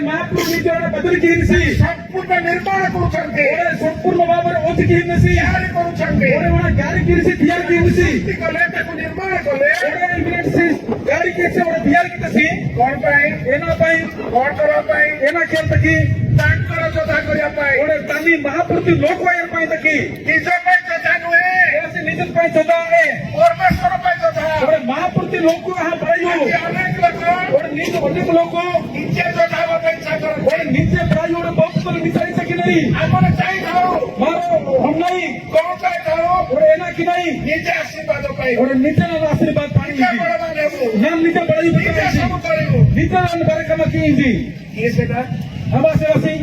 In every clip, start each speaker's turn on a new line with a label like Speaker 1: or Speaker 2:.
Speaker 1: महाप्रभु ନିଜର ବଦଳିକି ହିନସି
Speaker 2: ସମ୍ପୂର୍ଣ୍ଣ ନିର୍ମାଣ କରୁଛନ୍ତି
Speaker 1: ସମ୍ପୂର୍ଣ୍ଣ ଭାବରେ ଓତିକି ହିନସି
Speaker 2: ତିଆରି କରୁଛନ୍ତି
Speaker 1: ଗାଡ଼ି କିରିସି ତିଆରି କିରିସି
Speaker 2: କଲେ ତାକୁ ନିର୍ମାଣ କଲେ
Speaker 1: ଗାଡ଼ି କିରିସି ତିଆରି କିରିସି
Speaker 2: କଣ ପାଇଁ
Speaker 1: ଏନା ପାଇଁ
Speaker 2: କଣ କରିବା ପାଇଁ
Speaker 1: ଏନା କେମିତି
Speaker 2: ତାଙ୍କର ଯୋଦ୍ଧା କରିବା ପାଇଁ
Speaker 1: ତାନି ମହାପ୍ରତି ଲୋକ ଆୟର ପାଇଁ ତାକି
Speaker 2: ନିଜ ପାଇଁ ଯୋଦ୍ଧା ନୁହେଁ
Speaker 1: ନିଜ ପାଇଁ ଯୋଦ୍ଧା
Speaker 2: ପରମେଶ୍ୱର ପାଇଁ ଯୋଦ୍ଧା
Speaker 1: ମହାପ୍ରତି ଲୋକ
Speaker 2: ଅନେକ ଲୋକ
Speaker 1: ନିଜ ଅନେକ ଲୋକ
Speaker 2: ନିଜେ ଯୋଦ୍ଧା ହେବା ପାଇଁ ଇଚ୍ଛା କରନ୍ତି
Speaker 1: ନିଜେ ପ୍ରାୟ ବହୁତ କରି ମିଶାଇছে କି ନାହିଁ
Speaker 2: ଆମର ଚାହିଁଥାଉ
Speaker 1: ମାର ହମ ନାହିଁ
Speaker 2: କଣ ଚାହିଁଥାଉ
Speaker 1: ଏନା କି ନାହିଁ
Speaker 2: ନିଜେ ଆଶୀର୍ବାଦ ପାଇଁ
Speaker 1: ନିଜେ ଆଶୀର୍ବାଦ ପାଣି ନିଜେ ବଢ଼ି
Speaker 2: ନିଜେ ସବୁ କରିବୁ
Speaker 1: ନିଜେ ବାରକାମ କିଣିଛି
Speaker 2: କିଏ ସେଟା
Speaker 1: ଆବାସବାସୀ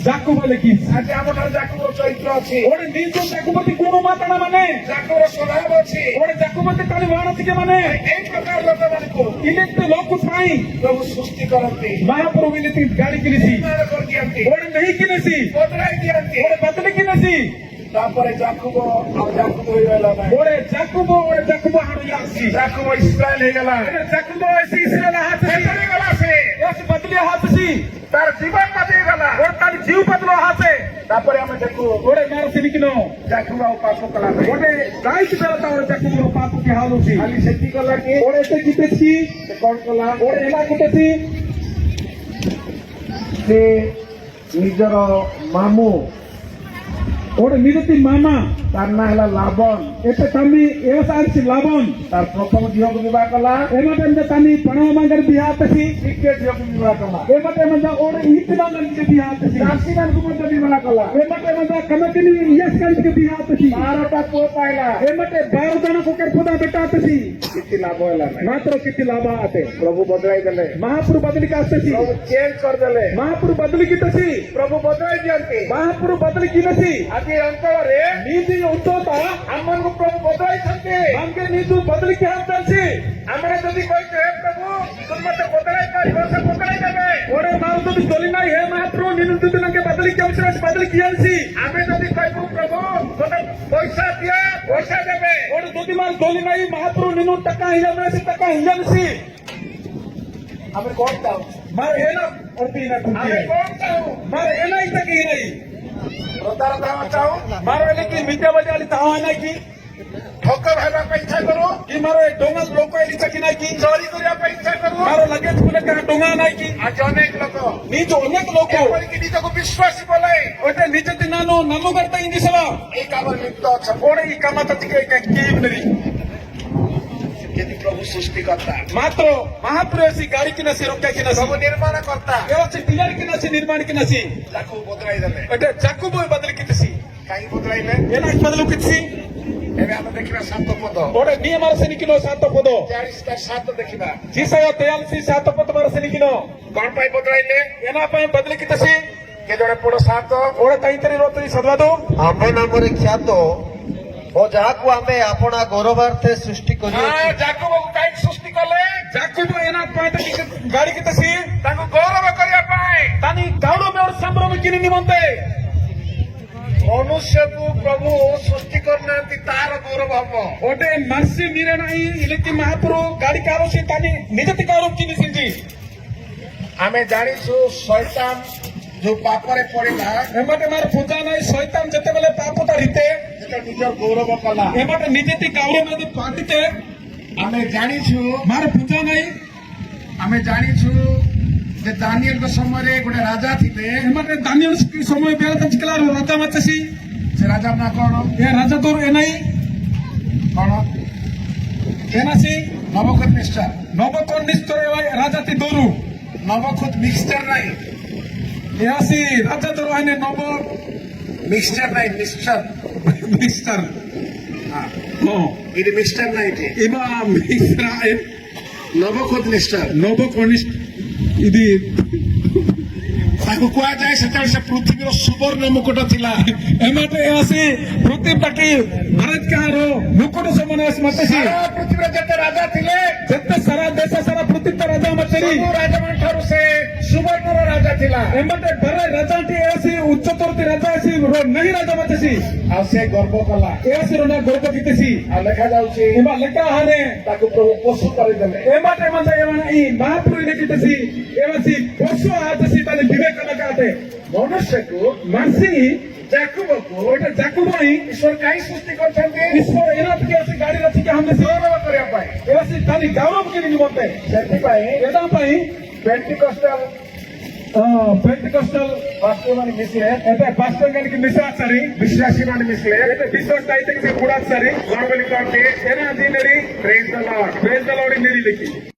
Speaker 1: ଜାକୁବ ଲେଖି
Speaker 2: ଆଜି ଆମ ଠାରୁ ଜାକୁବର ଚରିତ୍ର ଅଛି
Speaker 1: ନିଜ ଜାକୁପତି କୋଣ ମାତାଣା ମାନେ
Speaker 2: ଜାକୁବର ସ୍ୱଭାବ ଅଛି
Speaker 1: ଜାକୁପତି ତାଳି ବାଣତିକେ ମାନେ
Speaker 2: ଏଇ ପ୍ରକାର ଲୋକମାନଙ୍କୁ
Speaker 1: ଇଲେକ୍ଟ ଲୋକ ପାଇଁ
Speaker 2: ପ୍ରଭୁ ସୃଷ୍ଟି କରନ୍ତି
Speaker 1: ମହାପ୍ରଭୁ ଇଲେକ୍ଟ ଗାଡ଼ି କିଣିଛି
Speaker 2: ନିର୍ମାଣ କରିଦିଅନ୍ତି
Speaker 1: ନେଇ କିନେସି
Speaker 2: ବଦଳାଇ ଦିଅନ୍ତି
Speaker 1: ବଦଳି କିନେସି
Speaker 2: ତାପରେ ଜାକୁବ ଆଉ ଜାକୁବ ହେଇଗଲା
Speaker 1: ଜାକୁବ ହାଣୁ ଆସିଛି
Speaker 2: ଜାକୁବ ଇସ୍ରାଏଲ ହେଇଗଲା
Speaker 1: ଜାକୁବ ଇସ୍ରାଏଲ ହାତ
Speaker 2: ହେଇଗଲା ସେ
Speaker 1: ବଦଲି ହାତସି
Speaker 2: ତାର ଜୀବନ ବଦଳିଗଲା
Speaker 1: ତାର ଜୀବ ବଦଲ ହାତେ
Speaker 2: ତାପରେ ଆମେ ଦେଖୁ
Speaker 1: ମାର ସିନିକିନ
Speaker 2: ଜାକୁବ ଆଉ ପାପ କଲା
Speaker 1: ଗାଇକି ବେଳ ତାର ଜାକୁବର ପାପ କି ହାଲୁଛି
Speaker 2: ଖାଲି ସେଠି କଲା କି
Speaker 1: ଏତେ ଜିତେছি
Speaker 2: ସେ କଣ କଲା
Speaker 1: ଏଲା ଜିତେছি
Speaker 2: ସେ ନିଜର ମାମୁଁ
Speaker 1: ନିଜତି ମାମା
Speaker 2: ତାର ନାଁ ହେଲା ଲାବନ
Speaker 1: ଏତେ ତାମି ଏସାରିଛି ଲାବନ
Speaker 2: ତାର ପ୍ରଥମ ଝିଅକୁ ବିବାହ କଲା
Speaker 1: ଏମଟେ ତାନି ପଣవ ମାଙ୍ଗର ବିହା ତସି
Speaker 2: ଦ୍ୱିତୀୟ ଝିଅକୁ ବିବାହ କଲା
Speaker 1: ଏମଟେ ଇତି ମାଙ୍ଗର ବିହା ତସି
Speaker 2: ଦାସୀ ମାନଙ୍କୁ ମଧ୍ୟ ବିବାହ କଲା
Speaker 1: ଏମଟେ କନକିନି ଇୟସ କାଲିକେ ବିହା ତସି
Speaker 2: 12ଟା ପୁଅ ପାଇଲା
Speaker 1: ଏମଟେ 12 ଜଣ କୋକର ଖୁଦା ବେଟା ତସି
Speaker 2: କିଛି ଲାଭ ହେଲା ନାହିଁ
Speaker 1: ମାତ୍ର କିଛି ଲାଭ ଆତେ
Speaker 2: ପ୍ରଭୁ ବଦଳାଇ ଦେଲେ
Speaker 1: ମହାପୁରୁ ବଦଲିକି ଆସିଛି
Speaker 2: ପ୍ରଭୁ ଚେଞ୍ଜ କରିଦେଲେ
Speaker 1: ମହାପୁରୁ ବଦଲିକି ତସି
Speaker 2: ପ୍ରଭୁ ବଦଳାଇ ଦିଅନ୍ତି
Speaker 1: ମହାପୁରୁ ବଦଲିକି ନସି
Speaker 2: ଆଜି ଅଞ୍ଚଳରେ
Speaker 1: ନିଜ ଉତ୍ତୋତ
Speaker 2: ଆମମାନଙ୍କୁ ପ୍ରଭୁ ବଦଳାଇଛନ୍ତି
Speaker 1: ଆମକେ ନିଜ ବଦଲିକି ହାତଛି
Speaker 2: ଆମର ଯଦି କହିଛେ ପ୍ରଭୁ ତୁମେ ମତେ ବଦଳାଇ ପାରିବ ସେ ବଦଳାଇ ଦେବେ
Speaker 1: ମାର ଯଦି ଦୋଲି ନାହିଁ ହେ ମହାପ୍ରଭୁ ନିଜ ଦିନକେ ବଦଲିକି ବଦଲିକି ଆଣିଛି
Speaker 2: ଆମେ ଯଦି କହିବୁ ପ୍ରଭୁ ମତେ ପଇସା ଦିଅ ପଇସା ଦେବେ
Speaker 1: ଯଦି ମାର ଦୋଲି ନାହିଁ ମହାପ୍ରଭୁ ନିନୁ ଟକା ହିଜାନେ ସେ ଟକା ହିଜାନସି
Speaker 2: ଆମେ କଣ ଚାହୁଁ
Speaker 1: ମାର ଏନା ଅର୍ପି ନା
Speaker 2: ଆମେ କଣ ଚାହୁଁ
Speaker 1: ମାର ଏନା ଇତକି ନାହିଁ
Speaker 2: ପ୍ରତାରକ ହେବା ଚାହୁଁ
Speaker 1: ମାର ଏଲେ କି ମିଥ୍ୟା ବଜାଲି ତାହା ନାହିଁ କି
Speaker 2: ଠକ ହେବା ପାଇଁ ଇଚ୍ଛା କରୁ
Speaker 1: କି ମାର ଡୋଙ୍ଗା ଲୋକ ଏଲି ଚାକି ନାହିଁ କି
Speaker 2: ଚୋରି କରିବା ପାଇଁ ଇଚ୍ଛା କରୁ
Speaker 1: ମାର ଲଗେଜ ବୋଲେ କାହା ଡୋଙ୍ଗା ନାହିଁ କି
Speaker 2: ଆଜି ଅନେକ ଲୋକ
Speaker 1: ନିଜ ଅନେକ ଲୋକ
Speaker 2: ଏପରିକି ନିଜକୁ ବିଶ୍ୱାସୀ ବୋଲେ
Speaker 1: ଗୋଟେ ନିଜ ଦିନାନୁ ନାମ କରତା ଇନ୍ଦି ସବା
Speaker 2: ଏଇ କାମରେ ଲିପ୍ତ ଅଛନ୍ତି
Speaker 1: କୋଣେ ଇ କାମ ତତିକେ କି ବନେରି
Speaker 2: ଯଦି ପ୍ରଭୁ ସୃଷ୍ଟିକର୍ତ୍ତା
Speaker 1: ମାତ୍ର ମହାପ୍ରଭୁ ଆସି ଗାଡ଼ି କିନାସି ରକ୍ଷା କିନାସି
Speaker 2: ସବୁ ନିର୍ମାଣ କର୍ତ୍ତା
Speaker 1: ଏଠି ତିଆରି କିନାସି ନିର୍ମାଣ କିନାସି
Speaker 2: ତାକୁ ବଦଳାଇ ଦେଲେ
Speaker 1: ଏଟେ ଜାକୁବ ବଦଲି କିତିସି
Speaker 2: କାହିଁକି ବଦଳାଇଲେ
Speaker 1: ଏନା ବଦಲು କିତିସି
Speaker 2: ଏବେ ଆମେ ଦେଖିବା 7 ପଦ
Speaker 1: ଗୋଟେ ନିୟମର ସେନିକିନ 7 ପଦ
Speaker 2: 40ଟା 7 ଦେଖିବା
Speaker 1: ଜିସାୟ 43 7 ପଦ ମାର ସେନିକିନ
Speaker 2: କଣ ପାଇଁ ବଦଳାଇଲେ
Speaker 1: ଏନା ପାଇଁ ବଦଲି କିତିସି
Speaker 2: କେ ଜଣେ ପଡ 7
Speaker 1: ଗୋଟେ 33 ରୋତରି ସଦବାଦୁ
Speaker 3: ଆମ ନାମରେ ଖ୍ୟାତ ଓ ଯାହାକୁ ଆମେ ଆପଣା ଗୌରବାର୍ଥେ ସୃଷ୍ଟି କରିଅଛୁ
Speaker 2: ଜାକୁବକୁ କାହିଁକି ସୃଷ୍ଟି କଲେ
Speaker 1: ଜାକୁବ ଏନା ପାଇଁ ଗାଡ଼ି କିତିସି
Speaker 2: ତାଙ୍କୁ ଗୌରବ କରିବା ପାଇଁ
Speaker 1: ତାନି ଗାଉଡ ବେଉଡ ସମ୍ଭ୍ରମ କିନି ନିମନ୍ତେ
Speaker 2: ମନୁଷ୍ୟକୁ ପ୍ରଭୁ ସୃଷ୍ଟି କରିନାହାନ୍ତି ତାର ଗୌରବ ହବ
Speaker 1: ଗୋଟେ ମାର୍ସି ନିରେ ନାହିଁ ଇଲେକ୍ଟ୍ରି ମହାପ୍ରଭୁ ଗାଡ଼ି କାରୋସି ତାନି ନିଜତି କାରୋ କିନିସିନ୍ତି
Speaker 2: ଆମେ ଜାଣିଛୁ ଶୈତାନ ଯୋଉ ପାପରେ ପଡିଲା
Speaker 1: ଏମଟେ ମାର ପୂଜା ନାହିଁ ଶୈତାନ ଯେତେବେଳେ ପାପ ତାରିତେ
Speaker 2: ସେଟା ନିଜ ଗୌରବ କଲା
Speaker 1: ଏମଟେ ନିଜତି କାଉଡ ନଦୀ ପାଟିତେ
Speaker 2: ଆମେ ଜାଣିଛୁ
Speaker 1: ମାର ପୂଜା ନାହିଁ
Speaker 2: ଆମେ ଜାଣିଛୁ ଯେ ଦାନିଏଲଙ୍କ ସମୟରେ ଗୋଟେ ରାଜା ଥିଲେ
Speaker 1: ଏମଟେ ଦାନିଏଲ ସମୟ ବେଳ ତଞ୍ଚିକଲା ରାଜା ମାଚସି
Speaker 2: ସେ ରାଜା ନା କଣ
Speaker 1: ଏ ରାଜା ତୋର ଏ ନାହିଁ
Speaker 2: କଣ
Speaker 1: ଏନାସି
Speaker 2: ନବଖତ ମିକ୍ସଚର
Speaker 1: ନବକର ନିସ୍ତର ରାଜା ତି ଦୋରୁ
Speaker 2: ନବଖତ ମିକ୍ସଚର ନାହିଁ
Speaker 1: ଏଆସି ରାଜା ତୋର ଆଇନେ ନବ
Speaker 2: ମିକ୍ସଚର ନାହିଁ ମିକ୍ସଚର
Speaker 1: ମିକ୍ସଚର ହଁ
Speaker 2: ఇది మిక్స్చర్ నైట్
Speaker 1: ఇమా మిక్సర్
Speaker 2: ନବଖତ ମିକ୍ସଚର
Speaker 1: ନବ କନିଷ୍ଠ ఇది
Speaker 2: ତାକୁ କୁହାଯାଏ ସେତେବେଳେ ସେ ପୃଥିବୀର ସୁବର୍ଣ୍ଣ ମୁକୁଟ ଥିଲା
Speaker 1: ଏମାଟେ ଆସି ପୃଥିବୀ ପାଟି ଭାରତ କାହାର ମୁକୁଟ ସମାନ ଆସି ମତେ
Speaker 2: ସାରା ପୃଥିବୀରେ ଯେତେ ରାଜା ଥିଲେ
Speaker 1: ଯେତେ ସାରା ଦେଶ ସାରା ପୃଥିବୀ ରାଜା ମତେ
Speaker 2: ସବୁ ରାଜାମାନଙ୍କ ଠାରୁ ସେ ସୁବର୍ଣ୍ଣର ରାଜା ଥିଲା
Speaker 1: ଏମାନେ ଘରେ ରାଜାଟି ଏସି ଉଚ୍ଚତରତି ରାଜା ଏସି ନାହିଁ ରାଜା ମାତେସି
Speaker 2: ଆଉ ସେ ଗର୍ବ କଲା
Speaker 1: ଏସି ର ନା ଗର୍ବ କିତେସି
Speaker 2: ଆଉ ଲେଖାଯାଉଛି
Speaker 1: ଏମା ଲେଖା ହାନେ
Speaker 2: ତାକୁ ପ୍ରଭୁ ପଶୁ କରିଦେଲେ
Speaker 1: ଏମାଟେ ମାନେ ଏମାନେ ଏଇ ମହାପୁରୁ କିତେସି ଏମାସି ପଶୁ ଆତେସି ତାନେ ବିବେକ ଲଗାତେ
Speaker 2: ମନୁଷ୍ୟକୁ
Speaker 1: ମାସି
Speaker 2: ଜାକୁବକୁ
Speaker 1: ওটা জাকুবাই
Speaker 2: ଈଶ୍ୱର କାହିଁ ସୃଷ୍ଟି କରିଛନ୍ତି
Speaker 1: ঈশ্বর এরা থেকে আছে গাড়ি রাখি হামলে
Speaker 2: ଗୌରବ କରିବା ପାଇଁ
Speaker 1: এরা সে তানি গৌরব কে নিমন্তে
Speaker 2: ସେଥିପାଇଁ
Speaker 1: এটা পাই
Speaker 2: ପେଣ୍ଟିକଷ୍ଟାଲ
Speaker 1: পেন্টিকস্টাল
Speaker 2: ପାଷ୍ଟର ମାନେ ମିଶିଲେ
Speaker 1: এটা পাস্টার গানি কি মিশা আছারি
Speaker 2: ବିଶ୍ୱାସୀ ମାନେ ମିଶିଲେ
Speaker 1: এটা বিশ্বাস চাইতে কি বুড়া আছারি
Speaker 2: କଣ ବୋଲି କହନ୍ତି
Speaker 1: এরা দিনেরি
Speaker 2: praise the Lord
Speaker 1: praise the Lord ইন লিখি